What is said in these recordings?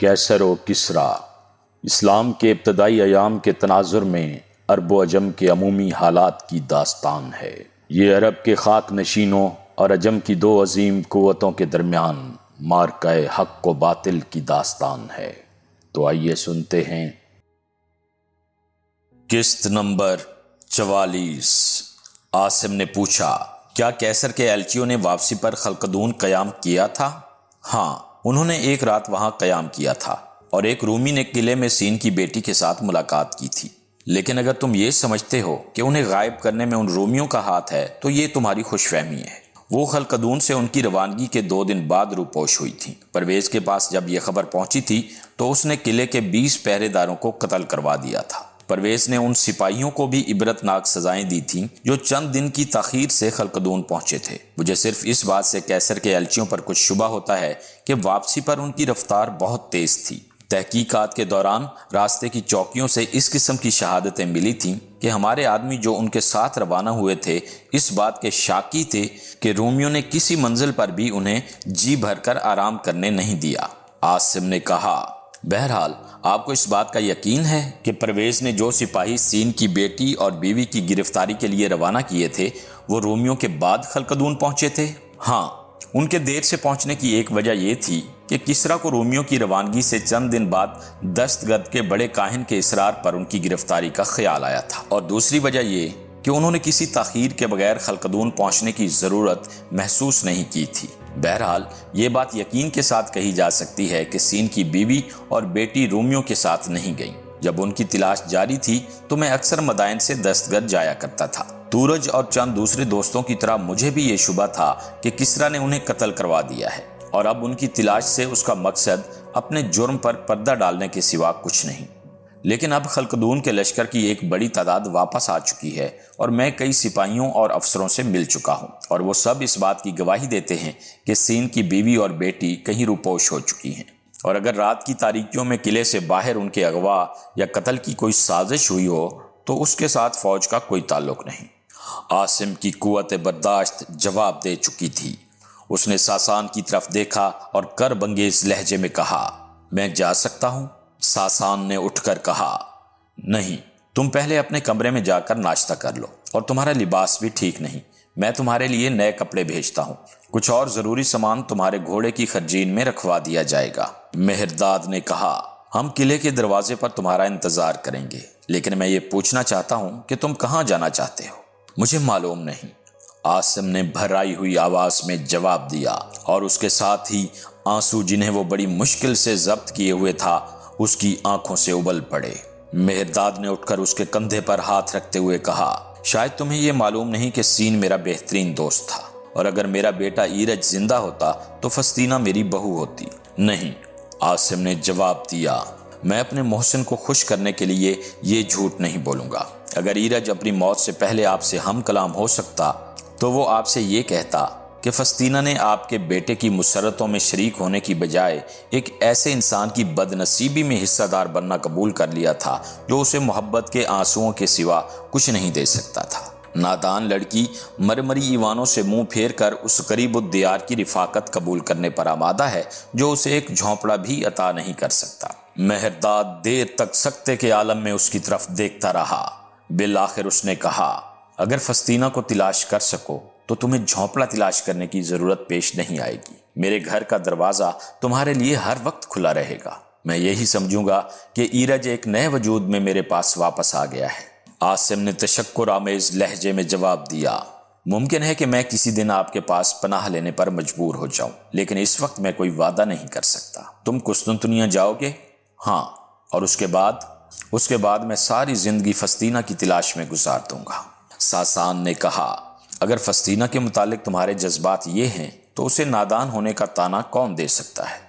کیسر و کسریٰ اسلام کے ابتدائی ایام کے تناظر میں عرب و عجم کے عمومی حالات کی داستان ہے۔ یہ عرب کے خاک نشینوں اور عجم کی دو عظیم قوتوں کے درمیان معرکہ حق و باطل کی داستان ہے۔ تو آئیے سنتے ہیں۔ قسط نمبر 44۔ عاصم نے پوچھا، کیا کیسر کے ایلچیوں نے واپسی پر خلقدون قیام کیا تھا؟ ہاں، انہوں نے ایک رات وہاں قیام کیا تھا اور ایک رومی نے قلعے میں سین کی بیٹی کے ساتھ ملاقات کی تھی۔ لیکن اگر تم یہ سمجھتے ہو کہ انہیں غائب کرنے میں ان رومیوں کا ہاتھ ہے تو یہ تمہاری خوش فہمی ہے۔ وہ خلقدون سے ان کی روانگی کے 2 دن بعد روپوش ہوئی تھی۔ پرویز کے پاس جب یہ خبر پہنچی تھی تو اس نے قلعے کے 20 پہرے داروں کو قتل کروا دیا تھا۔ پرویز نے ان سپاہیوں کو بھی عبرتناک سزائیں دی تھیں جو چند دن کی تاخیر سے خلقدون پہنچے تھے۔ مجھے صرف اس بات سے کیسر کے ایلچیوں پر کچھ شبہ ہوتا ہے کہ واپسی پر ان کی رفتار بہت تیز تھی۔ تحقیقات کے دوران راستے کی چوکیوں سے اس قسم کی شہادتیں ملی تھیں کہ ہمارے آدمی جو ان کے ساتھ روانہ ہوئے تھے اس بات کے شاکی تھے کہ رومیوں نے کسی منزل پر بھی انہیں جی بھر کر آرام کرنے نہیں دیا۔ عاصم نے کہا، بہرحال آپ کو اس بات کا یقین ہے کہ پرویز نے جو سپاہی سین کی بیٹی اور بیوی کی گرفتاری کے لیے روانہ کیے تھے وہ رومیوں کے بعد خلقدون پہنچے تھے؟ ہاں، ان کے دیر سے پہنچنے کی ایک وجہ یہ تھی کہ کسریٰ کو رومیوں کی روانگی سے چند دن بعد دستگرد کے بڑے کاہن کے اصرار پر ان کی گرفتاری کا خیال آیا تھا، اور دوسری وجہ یہ کہ انہوں نے کسی تاخیر کے بغیر خلقدون پہنچنے کی ضرورت محسوس نہیں کی تھی۔ بہرحال یہ بات یقین کے ساتھ کہی جا سکتی ہے کہ سین کی بیوی اور بیٹی رومیوں کے ساتھ نہیں گئیں۔ جب ان کی تلاش جاری تھی تو میں اکثر مدائن سے دستگرد جایا کرتا تھا۔ تورج اور چند دوسرے دوستوں کی طرح مجھے بھی یہ شبہ تھا کہ کسریٰ نے انہیں قتل کروا دیا ہے، اور اب ان کی تلاش سے اس کا مقصد اپنے جرم پر پردہ ڈالنے کے سوا کچھ نہیں۔ لیکن اب خلقدون کے لشکر کی ایک بڑی تعداد واپس آ چکی ہے اور میں کئی سپاہیوں اور افسروں سے مل چکا ہوں، اور وہ سب اس بات کی گواہی دیتے ہیں کہ سین کی بیوی اور بیٹی کہیں روپوش ہو چکی ہیں، اور اگر رات کی تاریکیوں میں قلعے سے باہر ان کے اغوا یا قتل کی کوئی سازش ہوئی ہو تو اس کے ساتھ فوج کا کوئی تعلق نہیں۔ عاصم کی قوت برداشت جواب دے چکی تھی۔ اس نے ساسان کی طرف دیکھا اور کرب انگیز لہجے میں کہا، میں جا سکتا ہوں؟ ساسان نے اٹھ کر کہا، نہیں، تم پہلے اپنے کمرے میں جا کر ناشتہ کر لو، اور تمہارا لباس بھی ٹھیک نہیں، میں تمہارے لیے نئے کپڑے بھیجتا ہوں، کچھ اور ضروری سامان تمہارے گھوڑے کی خرجین میں رکھوا دیا جائے گا۔ مہرداد نے کہا، ہم قلعے کے دروازے پر تمہارا انتظار کریں گے، لیکن میں یہ پوچھنا چاہتا ہوں کہ تم کہاں جانا چاہتے ہو؟ مجھے معلوم نہیں، عاصم نے بھرائی ہوئی آواز میں جواب دیا، اور اس کے ساتھ ہی آنسو جنہیں وہ بڑی مشکل سے ضبط کیے ہوئے تھا اس کی آنکھوں سے ابل پڑے۔ مہرداد نے اٹھ کر اس کے کندھے پر ہاتھ رکھتے ہوئے کہا، شاید تمہیں یہ معلوم نہیں کہ سین میرا بہترین دوست تھا، اور اگر میرا بیٹا ایرج زندہ ہوتا تو فسطینہ میری بہو ہوتی۔ نہیں، عاصم نے جواب دیا، میں اپنے محسن کو خوش کرنے کے لیے یہ جھوٹ نہیں بولوں گا۔ اگر ایرج اپنی موت سے پہلے آپ سے ہم کلام ہو سکتا تو وہ آپ سے یہ کہتا کہ فسطینہ نے آپ کے بیٹے کی مسرتوں میں شریک ہونے کی بجائے ایک ایسے انسان کی بد نصیبی میں حصہ دار بننا قبول کر لیا تھا جو اسے محبت کے آنسوؤں کے سوا کچھ نہیں دے سکتا تھا۔ نادان لڑکی مرمری ایوانوں سے منہ پھیر کر اس قریب الدیار کی رفاقت قبول کرنے پر آمادہ ہے جو اسے ایک جھونپڑا بھی عطا نہیں کر سکتا۔ مہرداد دیر تک سکتے کے عالم میں اس کی طرف دیکھتا رہا۔ بالآخر اس نے کہا، اگر فسطینہ کو تلاش کر سکو تو تمہیں جھونپڑا تلاش کرنے کی ضرورت پیش نہیں آئے گی۔ میرے گھر کا دروازہ تمہارے لیے ہر وقت کھلا رہے گا۔ میں یہی سمجھوں گا کہ ایرج ایک نئے وجود میں میرے پاس واپس آ گیا ہے۔ عاصم نے تشکر آمیز لہجے میں جواب دیا، ممکن ہے کہ میں کسی دن آپ کے پاس پناہ لینے پر مجبور ہو جاؤں، لیکن اس وقت میں کوئی وعدہ نہیں کر سکتا۔ تم قسطنطنیہ جاؤ گے؟ ہاں، اور اس کے بعد میں ساری زندگی فسطینہ کی تلاش میں گزار دوں گا۔ ساسان نے کہا، اگر فسطینہ کے متعلق تمہارے جذبات یہ ہیں تو اسے نادان ہونے کا طعنہ کون دے سکتا ہے؟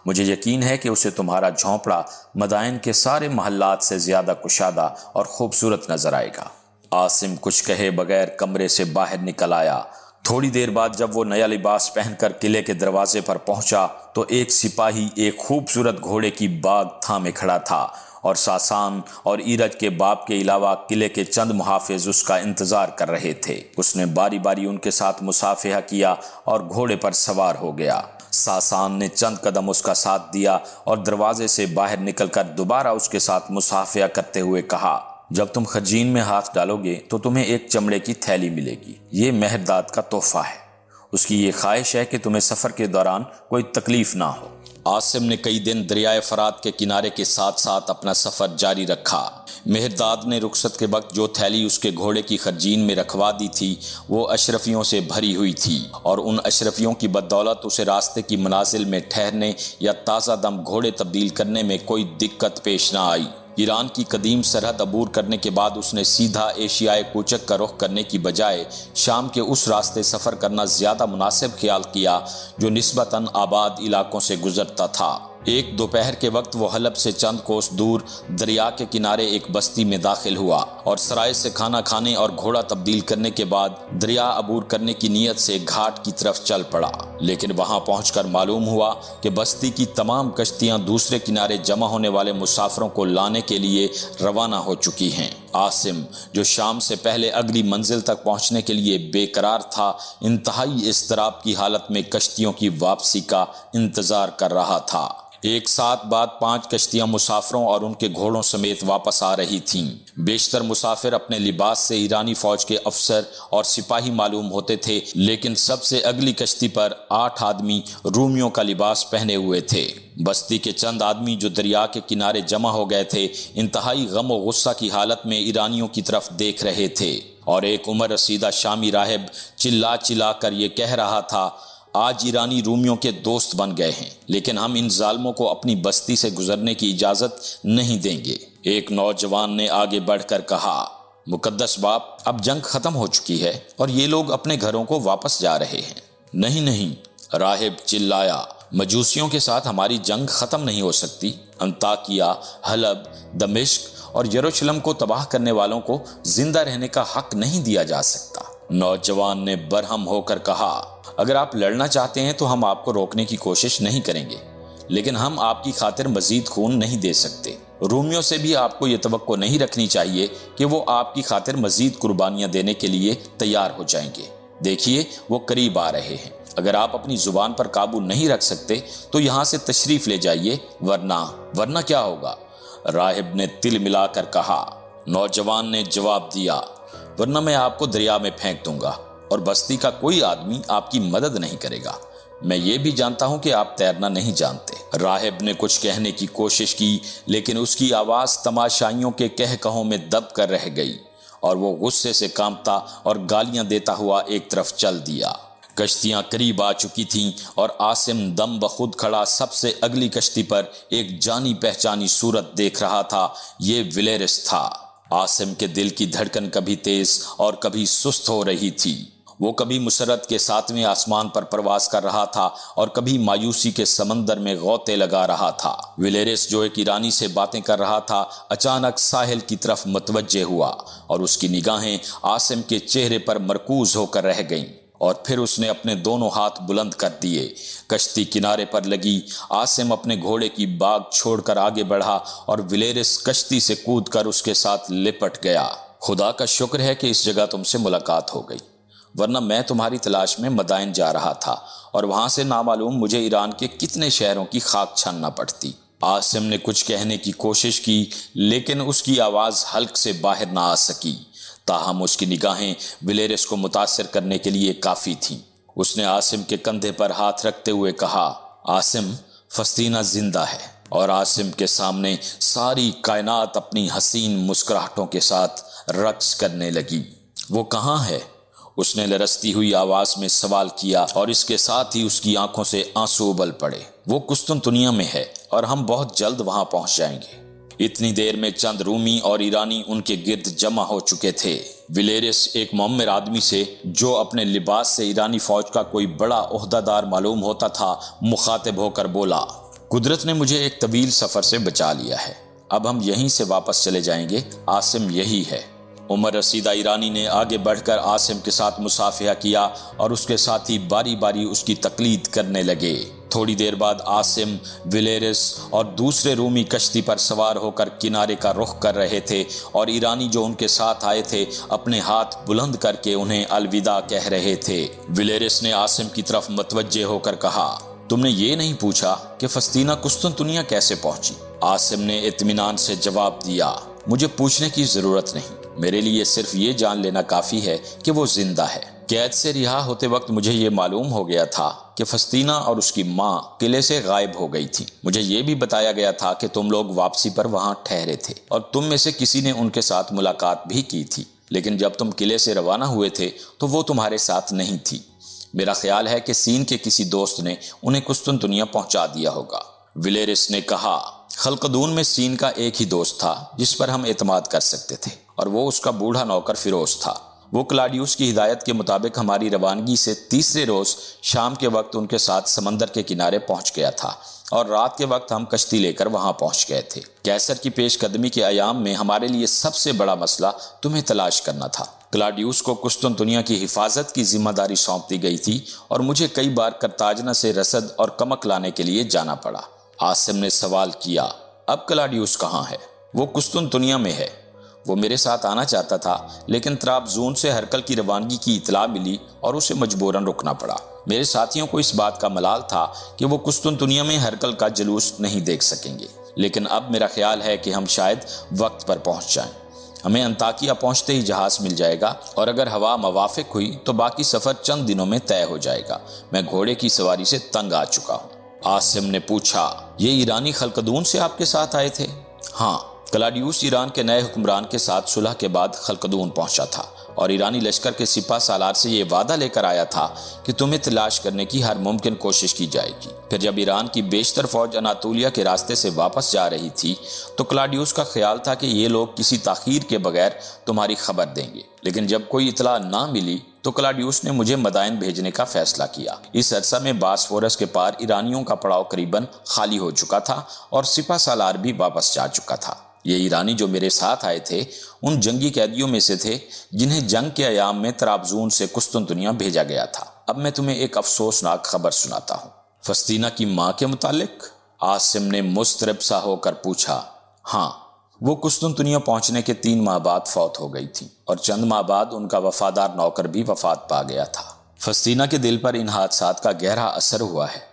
مجھے یقین ہے کہ اسے تمہارا جھونپڑا مدائن کے سارے محلات سے زیادہ کشادہ اور خوبصورت نظر آئے گا۔ عاصم کچھ کہے بغیر کمرے سے باہر نکل آیا۔ تھوڑی دیر بعد جب وہ نیا لباس پہن کر قلعے کے دروازے پر پہنچا تو ایک سپاہی ایک خوبصورت گھوڑے کی باگ تھامے کھڑا تھا اور ساسان اور ایرج کے باپ کے علاوہ قلعے کے چند محافظ اس کا انتظار کر رہے تھے۔ اس نے باری باری ان کے ساتھ مصافحہ کیا اور گھوڑے پر سوار ہو گیا۔ ساسان نے چند قدم اس کا ساتھ دیا اور دروازے سے باہر نکل کر دوبارہ اس کے ساتھ مصافحہ کرتے ہوئے کہا، جب تم خجین میں ہاتھ ڈالو گے تو تمہیں ایک چمڑے کی تھیلی ملے گی، یہ مہرداد کا تحفہ ہے۔ اس کی یہ خواہش ہے کہ تمہیں سفر کے دوران کوئی تکلیف نہ ہو۔ عاصم نے کئی دن دریائے فرات کے کنارے کے ساتھ ساتھ اپنا سفر جاری رکھا۔ مہرداد نے رخصت کے وقت جو تھیلی اس کے گھوڑے کی خرجین میں رکھوا دی تھی وہ اشرفیوں سے بھری ہوئی تھی، اور ان اشرفیوں کی بدولت اسے راستے کی منازل میں ٹھہرنے یا تازہ دم گھوڑے تبدیل کرنے میں کوئی دقت پیش نہ آئی۔ ایران کی قدیم سرحد عبور کرنے کے بعد اس نے سیدھا ایشیائے کوچک کا رخ کرنے کی بجائے شام کے اس راستے سفر کرنا زیادہ مناسب خیال کیا جو نسبتاً آباد علاقوں سے گزرتا تھا۔ ایک دوپہر کے وقت وہ حلب سے چند کوس دور دریا کے کنارے ایک بستی میں داخل ہوا اور سرائے سے کھانا کھانے اور گھوڑا تبدیل کرنے کے بعد دریا عبور کرنے کی نیت سے گھاٹ کی طرف چل پڑا، لیکن وہاں پہنچ کر معلوم ہوا کہ بستی کی تمام کشتیاں دوسرے کنارے جمع ہونے والے مسافروں کو لانے کے لیے روانہ ہو چکی ہیں۔ عاصم جو شام سے پہلے اگلی منزل تک پہنچنے کے لیے بے قرار تھا، انتہائی اضطراب کی حالت میں کشتیوں کی واپسی کا انتظار کر رہا تھا۔ ایک ساتھ بعد 5 کشتیاں مسافروں اور ان کے گھوڑوں سمیت واپس آ رہی تھیں۔ بیشتر مسافر اپنے لباس سے ایرانی فوج کے افسر اور سپاہی معلوم ہوتے تھے، لیکن سب سے اگلی کشتی پر 8 آدمی رومیوں کا لباس پہنے ہوئے تھے۔ بستی کے چند آدمی جو دریا کے کنارے جمع ہو گئے تھے انتہائی غم و غصہ کی حالت میں ایرانیوں کی طرف دیکھ رہے تھے، اور ایک عمر رسیدہ شامی راہب چلا چلا کر یہ کہہ رہا تھا، آج ایرانی رومیوں کے دوست بن گئے ہیں، لیکن ہم ان ظالموں کو اپنی بستی سے گزرنے کی اجازت نہیں دیں گے۔ ایک نوجوان نے آگے بڑھ کر کہا، مقدس باپ، اب جنگ ختم ہو چکی ہے اور یہ لوگ اپنے گھروں کو واپس جا رہے ہیں۔ نہیں نہیں، راہب چلایا، مجوسیوں کے ساتھ ہماری جنگ ختم نہیں ہو سکتی۔ انطاکیہ، حلب، دمشق اور یروشلم کو تباہ کرنے والوں کو زندہ رہنے کا حق نہیں دیا جا سکتا۔ نوجوان نے برہم ہو کر کہا، اگر آپ لڑنا چاہتے ہیں تو ہم آپ کو روکنے کی کوشش نہیں کریں گے، لیکن ہم آپ کی خاطر مزید خون نہیں دے سکتے۔ رومیوں سے بھی آپ کو یہ توقع نہیں رکھنی چاہیے کہ وہ آپ کی خاطر مزید قربانیاں دینے کے لیے تیار ہو جائیں گے۔ دیکھیے وہ قریب آ رہے ہیں۔ اگر آپ اپنی زبان پر قابو نہیں رکھ سکتے تو یہاں سے تشریف لے جائیے، ورنہ کیا ہوگا؟ راہب نے تل ملا کر کہا۔ نوجوان نے جواب دیا، ورنہ میں آپ کو دریا میں پھینک دوں گا اور بستی کا کوئی آدمی آپ کی مدد نہیں کرے گا۔ میں یہ بھی جانتا ہوں کہ آپ تیرنا نہیں جانتے۔ راہب نے کچھ کہنے کی کوشش کی، لیکن اس کی آواز تماشائیوں کے کہوں میں دب کر رہ گئی اور وہ غصے سے کانپتا اور گالیاں دیتا ہوا ایک طرف چل دیا۔ کشتیاں قریب آ چکی تھیں اور عاصم دم بخود کھڑا سب سے اگلی کشتی پر ایک جانی پہچانی صورت دیکھ رہا تھا۔ یہ ولیرس تھا۔ عاصم کے دل کی دھڑکن کبھی تیز اور کبھی سست ہو رہی تھی۔ وہ کبھی مسرت کے 7ویں آسمان پر پرواز کر رہا تھا اور کبھی مایوسی کے سمندر میں غوطے لگا رہا تھا۔ ولیرس جو ایک ایرانی سے باتیں کر رہا تھا اچانک ساحل کی طرف متوجہ ہوا اور اس کی نگاہیں عاصم کے چہرے پر مرکوز ہو کر رہ گئیں، اور پھر اس نے اپنے دونوں ہاتھ بلند کر دیے۔ کشتی کنارے پر لگی۔ عاصم اپنے گھوڑے کی باگ چھوڑ کر آگے بڑھا اور ولیرس کشتی سے کود کر اس کے ساتھ لپٹ گیا۔ خدا کا شکر ہے کہ اس جگہ تم سے ملاقات ہو گئی، ورنہ میں تمہاری تلاش میں مدائن جا رہا تھا اور وہاں سے نامعلوم مجھے ایران کے کتنے شہروں کی خاک چھاننا پڑتی۔ عاصم نے کچھ کہنے کی کوشش کی، لیکن اس کی آواز حلق سے باہر نہ آ سکی۔ تاہم اس کی نگاہیں ولیرس کو متاثر کرنے کے لیے کافی تھیں۔ اس نے عاصم کے کندھے پر ہاتھ رکھتے ہوئے کہا، عاصم، فسطینہ زندہ ہے۔ اور عاصم کے سامنے ساری کائنات اپنی حسین مسکراہٹوں کے ساتھ رقص کرنے لگی۔ وہ کہاں ہے؟ اس نے لرزتی ہوئی آواز میں سوال کیا، اور اس کے ساتھ ہی اس کی آنکھوں سے آنسو ابل پڑے۔ وہ قسطنطنیہ میں ہے اور ہم بہت جلد وہاں پہنچ جائیں گے۔ اتنی دیر میں چند رومی اور ایرانی ان کے گرد جمع ہو چکے تھے۔ ولیرس ایک معمر آدمی سے جو اپنے لباس سے ایرانی فوج کا کوئی بڑا عہدہ دار معلوم ہوتا تھا مخاطب ہو کر بولا، قدرت نے مجھے ایک طویل سفر سے بچا لیا ہے، اب ہم یہیں سے واپس چلے جائیں گے، عاصم یہی ہے۔ عمر رسیدہ ایرانی نے آگے بڑھ کر عاصم کے ساتھ مصافحہ کیا اور اس کے ساتھی باری باری اس کی تقلید کرنے لگے۔ थोड़ी देर बाद आसिम, विलेरिस और दूसरे रूमी कश्ती पर सवार होकर किनारे का रुख कर रहे थे और ईरानी जो उनके साथ आए थे अपने हाथ बुलंद करके उन्हें अलविदा कह रहे थे। विलेरिस ने आसिम की तरफ मतवज्जे होकर कहा, तुमने ये नहीं पूछा कि फस्तीना कुस्तुनतुनिया कैसे पहुंची? आसिम ने इत्मीनान से जवाब दिया, मुझे पूछने की जरूरत नहीं, मेरे लिए सिर्फ ये जान लेना काफी है कि वो जिंदा है। कैद से रिहा होते वक्त मुझे ये मालूम हो गया था कि फस्तीना और उसकी माँ किले से गायब हो गई थी। मुझे ये भी बताया गया था कि तुम लोग वापसी पर वहां ठहरे थे और तुम में से किसी ने उनके साथ मुलाकात भी की थी, लेकिन जब तुम किले से रवाना हुए थे तो वो तुम्हारे साथ नहीं थी। मेरा ख्याल है कि सीन के किसी दोस्त ने उन्हें कुस्तुनतुनिया पहुंचा दिया होगा। विलेरिस ने कहा, खलकदून में सीन का एक ही दोस्त था जिस पर हम एतमाद कर सकते थे और वो उसका बूढ़ा नौकर फिरोज था। वो क्लाडियुस की हिदायत के मुताबिक हमारी रवानगी से तीसरे रोज शाम के वक्त उनके साथ समंदर के किनारे पहुंच गया था और रात के वक्त हम कश्ती लेकर वहां पहुंच गए थे। कैसर की पेशकदमी के अयाम में हमारे लिए सबसे बड़ा मसला तुम्हें तलाश करना था। क्लाडियुस को कुस्तुनतुनिया की हिफाजत की जिम्मेदारी सौंप दी गई थी और मुझे कई बार करताजना से रसद और कमक लाने के लिए जाना पड़ा। आसिम ने सवाल किया, अब क्लाडियुस कहाँ है? वो कुस्तुनतुनिया में है। वो मेरे साथ आना चाहता था, लेकिन त्राबजून से हरकल की रवानगी की इतला मिली और उसे मजबूरन रुकना पड़ा। मेरे साथियों को इस बात का मलाल था कि वो कुस्तुनतुनिया में हरकल का जुलूस नहीं देख सकेंगे, लेकिन अब मेरा ख्याल है कि हम शायद वक्त पर पहुंच जाएं। हमें अंताकिया पहुंचते ही जहाज मिल जाएगा और अगर हवा मवाफिक हुई तो बाकी सफर चंद दिनों में तय हो जाएगा। मैं घोड़े की सवारी से तंग आ चुका हूँ। आसिम ने पूछा, ये ईरानी खलकदून से आपके साथ आए थे? हाँ, क्लाडियुस ईरान के नए हुक्मरान के साथ सुलह के बाद खलकदून पहुंचा था और ईरानी लश्कर के सिपा सालार से ये वादा लेकर आया था कि तुम्हें तलाश करने की हर मुमकिन कोशिश की जाएगी। फिर जब ईरान की बेशतर फौज अनातोलिया के रास्ते से वापस जा रही थी तो क्लाडियुस का ख्याल था कि ये लोग किसी ताखीर के बगैर तुम्हारी खबर देंगे, लेकिन जब कोई इतला ना मिली तो क्लाडियुस ने मुझे मदाइन भेजने का फैसला किया। इस अरसा में बासफोरस के पार ईरानियों का पड़ाव करीबन खाली हो चुका था और सिपा सालार भी वापस जा चुका था। ये ईरानी जो मेरे साथ आए थे उन जंगी कैदियों में से थे जिन्हें जंग के अयाम में त्राबजून से कुस्तुनतुनिया भेजा गया था। अब मैं तुम्हें एक अफसोसनाक खबर सुनाता हूँ। फस्तीना की माँ के मुतालिक? आसिम ने मुस्तरब सा होकर पूछा। हाँ, वो कुस्तुनतुनिया पहुंचने के 3 माह बाद फौत हो गई थी और चंद माह बाद उनका वफादार नौकर भी वफात पा गया था। फस्तीना के दिल पर इन हादसात का गहरा असर हुआ है।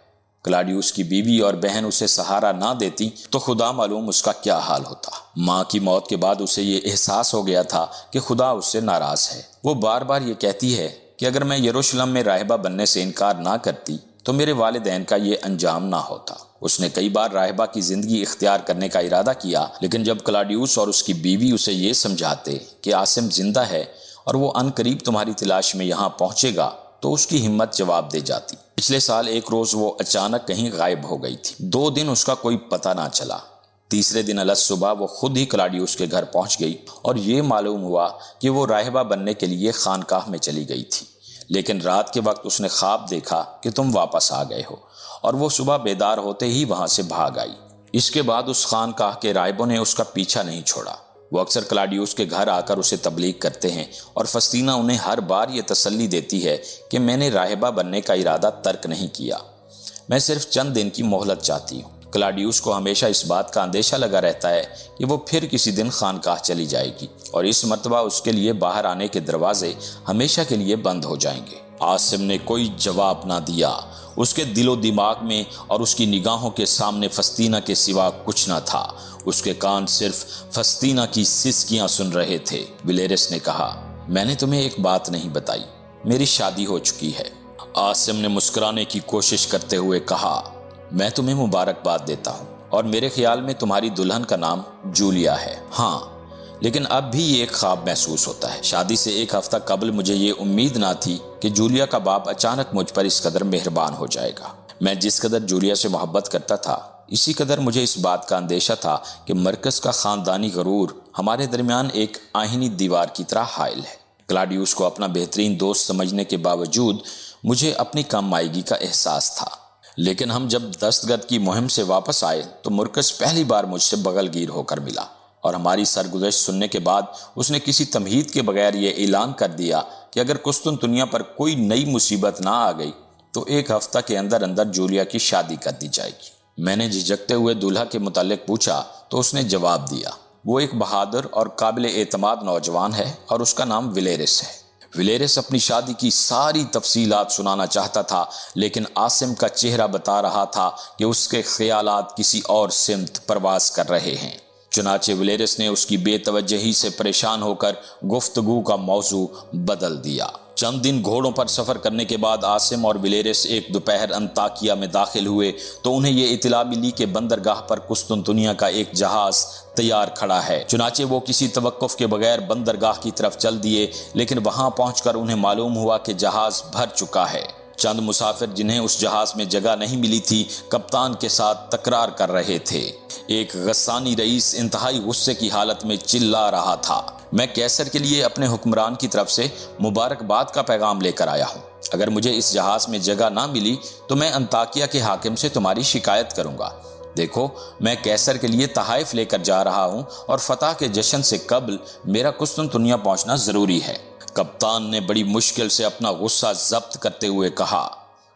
क्लाडियुस की बीवी और बहन उसे सहारा ना देती तो खुदा मालूम उसका क्या हाल होता। माँ की मौत के बाद उसे ये एहसास हो गया था कि खुदा उससे नाराज है। वो बार बार ये कहती है कि अगर मैं यरूशलेम में राहिबा बनने से इनकार ना करती तो मेरे वालिदैन का ये अंजाम ना होता। उसने कई बार राहिबा की जिंदगी इख्तियार करने का इरादा किया, लेकिन जब क्लाडियुस और उसकी बीवी उसे ये समझाते कि आसिम जिंदा है और वो अनकरीब तुम्हारी तलाश में यहाँ पहुंचेगा तो उसकी हिम्मत जवाब दे जाती। पिछले साल एक रोज वो अचानक कहीं गायब हो गई थी। 2 दिन उसका कोई पता ना चला। तीसरे दिन अलग सुबह वो खुद ही क्लाडियुस के घर पहुंच गई और ये मालूम हुआ कि वो राहिबा बनने के लिए खानकाह में चली गई थी, लेकिन रात के वक्त उसने ख्वाब देखा कि तुम वापस आ गए हो और वो सुबह बेदार होते ही वहां से भाग आई। इसके बाद उस खानकाह के राहिबों ने उसका पीछा नहीं छोड़ा। वो अक्सर क्लाडियुस के घर आकर उसे तबलीग करते हैं और फस्तीना उन्हें हर बार ये तसल्ली देती है कि मैंने राहिबा बनने का इरादा तर्क नहीं किया, मैं सिर्फ चंद दिन की मोहलत चाहती हूँ। क्लाडियुस को हमेशा इस बात का अंदेशा लगा रहता है कि वो फिर किसी दिन खानकाह चली जाएगी और इस मर्तबा उसके लिए बाहर आने के दरवाजे हमेशा के लिए बंद हो जाएंगे। आसिम ने कोई जवाब ना दिया। उसके दिलो दिमाग में और उसकी निगाहों के सामने फस्तीना के सिवा कुछ न था। उसके कान सिर्फ फस्तीना की सिसकियां सुन रहे थे। विलेरिस ने कहा, मैंने तुम्हें एक बात नहीं बताई, मेरी शादी हो चुकी है। आसिम ने मुस्कुराने की कोशिश करते हुए कहा, मैं तुम्हें मुबारकबाद देता हूँ और मेरे ख्याल में तुम्हारी दुल्हन का नाम जूलिया है। हाँ, लेकिन अब भी ये एक ख्वाब महसूस होता है। शादी से 1 हफ्ता कबल मुझे ये उम्मीद ना थी कि जूलिया का बाप अचानक मुझ पर इस कदर मेहरबान हो जाएगा। मैं जिस कदर जूलिया से मोहब्बत करता था, इसी कदर मुझे इस बात का अंदेशा था कि मरकज का खानदानी गरूर हमारे दरमियान एक आहिनी दीवार की तरह हायल है। क्लाडियुस को अपना बेहतरीन दोस्त समझने के बावजूद मुझे अपनी कम आयगी का एहसास था, लेकिन हम जब दस्तगर्द की मुहिम से वापस आए तो मुरकज पहली बार मुझसे बगलगीर होकर मिला और हमारी सरगुज़श्त सुनने के बाद उसने किसी तमहीद के बगैर ये ऐलान कर दिया कि अगर कुस्तुनतुनिया पर कोई नई मुसीबत ना आ गई तो 1 हफ्ता के अंदर अंदर जूलिया की शादी कर दी जाएगी। मैंने झिझकते हुए दूल्हा के मुतालिक पूछा तो उसने जवाब दिया, वो एक बहादुर और काबिल एतमाद नौजवान है और उसका नाम विलेरिस है। विलेरिस अपनी शादी की सारी तफसीलात सुनाना चाहता था, लेकिन आसिम का चेहरा बता रहा था कि उसके ख्यालात किसी और सिमत परवास कर रहे हैं। चुनाचे विलेरिस ने उसकी बेतवज्जही से परेशान होकर गुफ्तगू का मौजू बदल दिया। चंद दिन घोड़ों पर सफ़र करने के बाद आसिम और विलेरिस एक दोपहर अंताकिया में दाखिल हुए तो उन्हें ये इतला मिली कि बंदरगाह पर कुस्तुनतुनिया का एक जहाज़ तैयार खड़ा है। चुनाचे वो किसी तवक्कुफ के बगैर बंदरगाह की तरफ चल दिए, लेकिन वहां पहुंचकर उन्हें मालूम हुआ कि जहाज़ भर चुका है। चंद मुसाफिर जिन्हें उस जहाज में जगह नहीं मिली थी, कप्तान के साथ तकरार कर रहे थे। एक गस्सानी रईस इंतहाई गुस्से की हालत में चिल्ला रहा था, मैं कैसर के लिए अपने हुक्मरान की तरफ से मुबारकबाद का पैगाम लेकर आया हूँ। अगर मुझे इस जहाज में जगह ना मिली तो मैं अंताकिया के हाकिम से तुम्हारी शिकायत करूंगा। देखो, मैं कैसर के लिए तहाइफ लेकर जा रहा हूँ और फतह के जश्न से कबल मेरा कुस्तुनतुनिया पहुंचना जरूरी है। कप्तान ने बड़ी मुश्किल से अपना गुस्सा जब्त करते हुए कहा,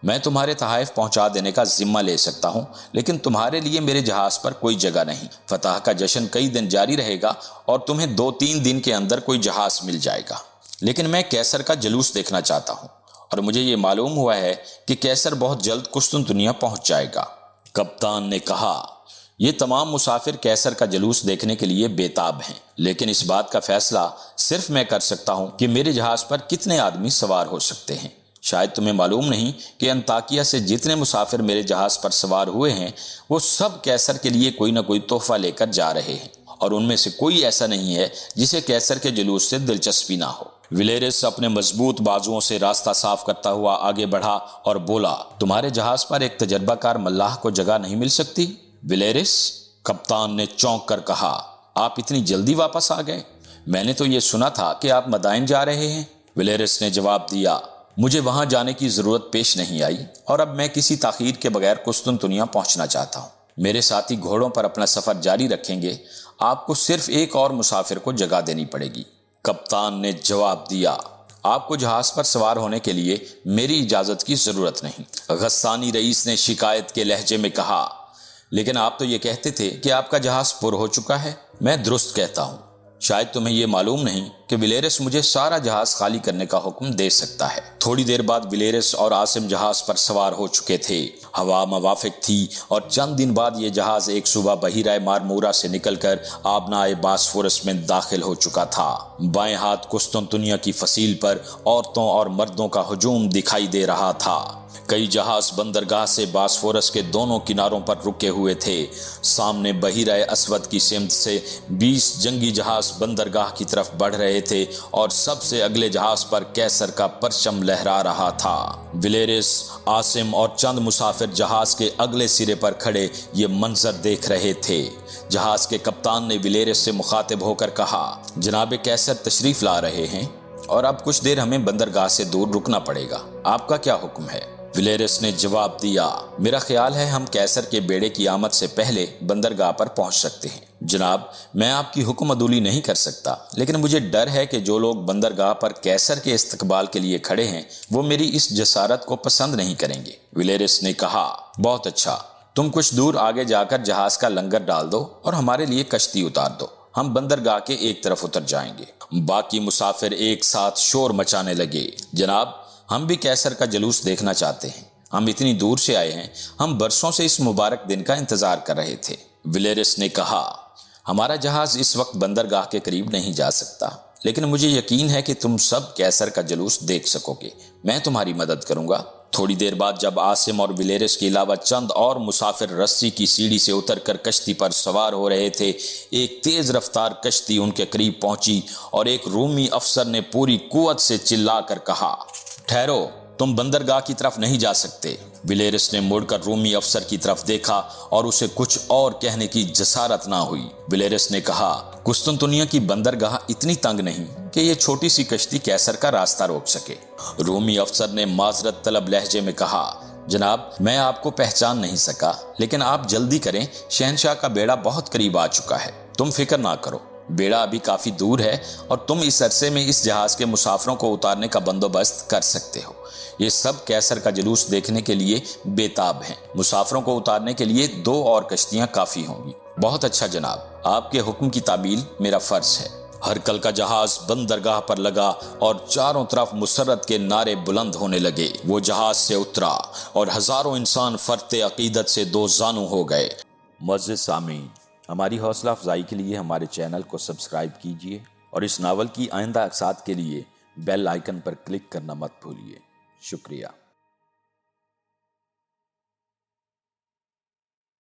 मैं तुम्हारे तहाइफ पहुंचा देने का जिम्मा ले सकता हूं, लेकिन तुम्हारे लिए मेरे जहाज पर कोई जगह नहीं। फतह का जश्न कई दिन जारी रहेगा और तुम्हें 2-3 दिन के अंदर कोई जहाज मिल जाएगा, लेकिन मैं कैसर का जलूस देखना चाहता हूं और मुझे ये मालूम हुआ है कि कैसर बहुत जल्द कुस्तुनतुनिया पहुंच जाएगा। कप्तान ने कहा, ये तमाम मुसाफिर कैसर का जलूस देखने के लिए बेताब हैं, लेकिन इस बात का फैसला सिर्फ मैं कर सकता हूं कि मेरे जहाज पर कितने आदमी सवार हो सकते हैं। शायद तुम्हें मालूम नहीं कि अंताकिया से जितने मुसाफिर मेरे जहाज पर सवार हुए हैं वो सब कैसर के लिए कोई ना कोई तोहफा लेकर जा रहे हैं, और उनमें से कोई ऐसा नहीं है जिसे कैसर के जुलूस से दिलचस्पी ना हो। विलेरिस अपने मजबूत बाजुओं से रास्ता साफ करता हुआ आगे बढ़ा और बोला, तुम्हारे जहाज पर एक तजर्बाकार मल्लाह को जगह नहीं मिल सकती? विलेरिस, कप्तान ने चौंक कर कहा, आप इतनी जल्दी वापस आ गए? मैंने तो ये सुना था कि आप मदाइन जा रहे हैं। विलेरिस ने जवाब दिया, मुझे वहां जाने की जरूरत पेश नहीं आई और अब मैं किसी ताखीर के बगैर कुस्तुनतुनिया पहुंचना चाहता हूं। मेरे साथी घोड़ों पर अपना सफर जारी रखेंगे, आपको सिर्फ एक और मुसाफिर को जगह देनी पड़ेगी। कप्तान ने जवाब दिया, आपको जहाज पर सवार होने के लिए मेरी इजाजत की जरूरत नहीं। गस्सानी रईस ने शिकायत के लहजे में कहा, लेकिन आप तो ये कहते थे कि आपका जहाज पुर हो चुका है। मैं दुरुस्त कहता हूँ। शायद तुम्हें यह मालूम नहीं कि विलेरिस मुझे सारा जहाज खाली करने का हुक्म दे सकता है। थोड़ी देर बाद विलेरिस और आसिम जहाज पर सवार हो चुके थे। हवा मवाफिक थी और चंद दिन बाद ये जहाज एक सुबह बहीराए मारमूरा से निकलकर आबनाए बासफोरस में दाखिल हो चुका था। बाएं हाथ कुस्तुनतुनिया की फसील पर औरतों और मर्दों का हुजूम दिखाई दे रहा था। कई जहाज बंदरगाह से बासफोरस के दोनों किनारों पर रुके हुए थे। सामने बहीराए असवद की सिमत से 20 जंगी जहाज बंदरगाह की तरफ बढ़ रहे थे और सबसे अगले जहाज पर कैसर का परचम लहरा रहा था। विलेरिस, आसिम और चंद मुसाफिर जहाज के अगले सिरे पर खड़े ये मंजर देख रहे थे। जहाज के कप्तान ने विलेरिस से मुखातिब होकर कहा, जनाब कैसर तशरीफ ला रहे हैं और अब कुछ देर हमें बंदरगाह से दूर रुकना पड़ेगा। आपका क्या हुक्म है? विलेरिस ने जवाब दिया, मेरा ख्याल है हम कैसर के बेड़े की आमद से पहले बंदरगाह पर पहुंच सकते हैं। जनाब, मैं आपकी हुक्म अदूली नहीं कर सकता, लेकिन मुझे डर है कि जो लोग बंदरगाह पर कैसर के इस्तकबाल के लिए खड़े हैं वो मेरी इस जसारत को पसंद नहीं करेंगे। विलेरिस ने कहा, बहुत अच्छा, तुम कुछ दूर आगे जाकर जहाज का लंगर डाल दो और हमारे लिए कश्ती उतार दो। हम बंदरगाह के एक तरफ उतर जाएंगे। बाकी मुसाफिर एक साथ शोर मचाने लगे, जनाब, हम भी कैसर का जलूस देखना चाहते हैं। हम इतनी दूर से आए हैं, हम बरसों से इस मुबारक दिन का इंतजार कर रहे थे। विलेरिस ने कहा, हमारा जहाज इस वक्त बंदरगाह के करीब नहीं जा सकता, लेकिन मुझे यकीन है कि तुम सब कैसर का जलूस देख सकोगे। मैं तुम्हारी मदद करूंगा। थोड़ी देर बाद जब आसिम और विलेरिस के अलावा चंद और मुसाफिर रस्सी की सीढ़ी से उतरकर कश्ती पर सवार हो रहे थे, एक तेज रफ्तार कश्ती उनके करीब पहुंची और एक रूमी अफसर ने पूरी कुव्वत से चिल्लाकर कहा, ठहरो, तुम बंदरगाह की तरफ नहीं जा सकते। विलेरिस ने मुड़कर रूमी अफसर की तरफ देखा और उसे कुछ और कहने की जसारत ना हुई। विलेरिस ने कहा, कुस्तुनतुनिया की बंदरगाह इतनी तंग नहीं कि ये छोटी सी कश्ती कैसर का रास्ता रोक सके। रूमी अफसर ने माजरत तलब लहजे में कहा, जनाब, मैं आपको पहचान नहीं सका, लेकिन आप जल्दी करें, शहनशाह का बेड़ा बहुत करीब आ चुका है। तुम फिक्र ना करो, بیڑا ابھی کافی دور ہے اور تم اس عرصے میں اس جہاز کے مسافروں کو اتارنے کا بندوبست کر سکتے ہو۔ یہ سب کیسر کا جلوس دیکھنے کے لیے بےتاب ہیں۔ مسافروں کو اتارنے کے لیے 2 اور کشتیاں کافی ہوں گی۔ بہت اچھا جناب، آپ کے حکم کی تعمیل میرا فرض ہے۔ ہرکل کا جہاز بندرگاہ پر لگا اور چاروں طرف مسرت کے نعرے بلند ہونے لگے۔ وہ جہاز سے اترا اور ہزاروں انسان فرط عقیدت سے 2 زانو ہو گئے۔ معزز سامعین، ہماری حوصلہ افزائی کے لیے ہمارے چینل کو سبسکرائب کیجیے اور اس ناول کی آئندہ اقساط کے لیے بیل آئیکن پر کلک کرنا مت بھولیے۔ شکریہ۔